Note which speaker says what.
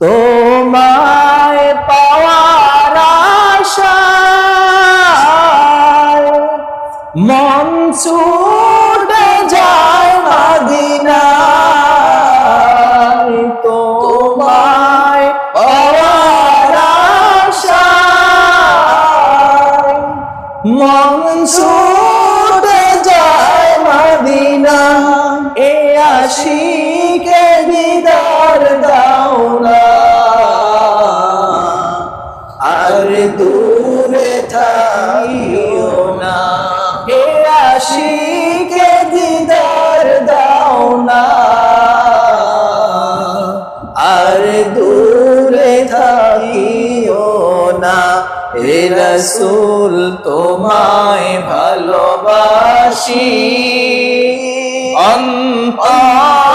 Speaker 1: তোমায় পাওয়ার আশায় মন ছুটে যায় মদিনায়, তোমায় পাওয়ার আশায় মন ছুটে যায় মদিনা। এ আশিকে দিদার দাও না, আর দূরে থাকিও না। এ আশিকে দিদার দাও না, আর দূরে থাকিও না। হে রাসূল তোমায় ভালোবাসি অন্তর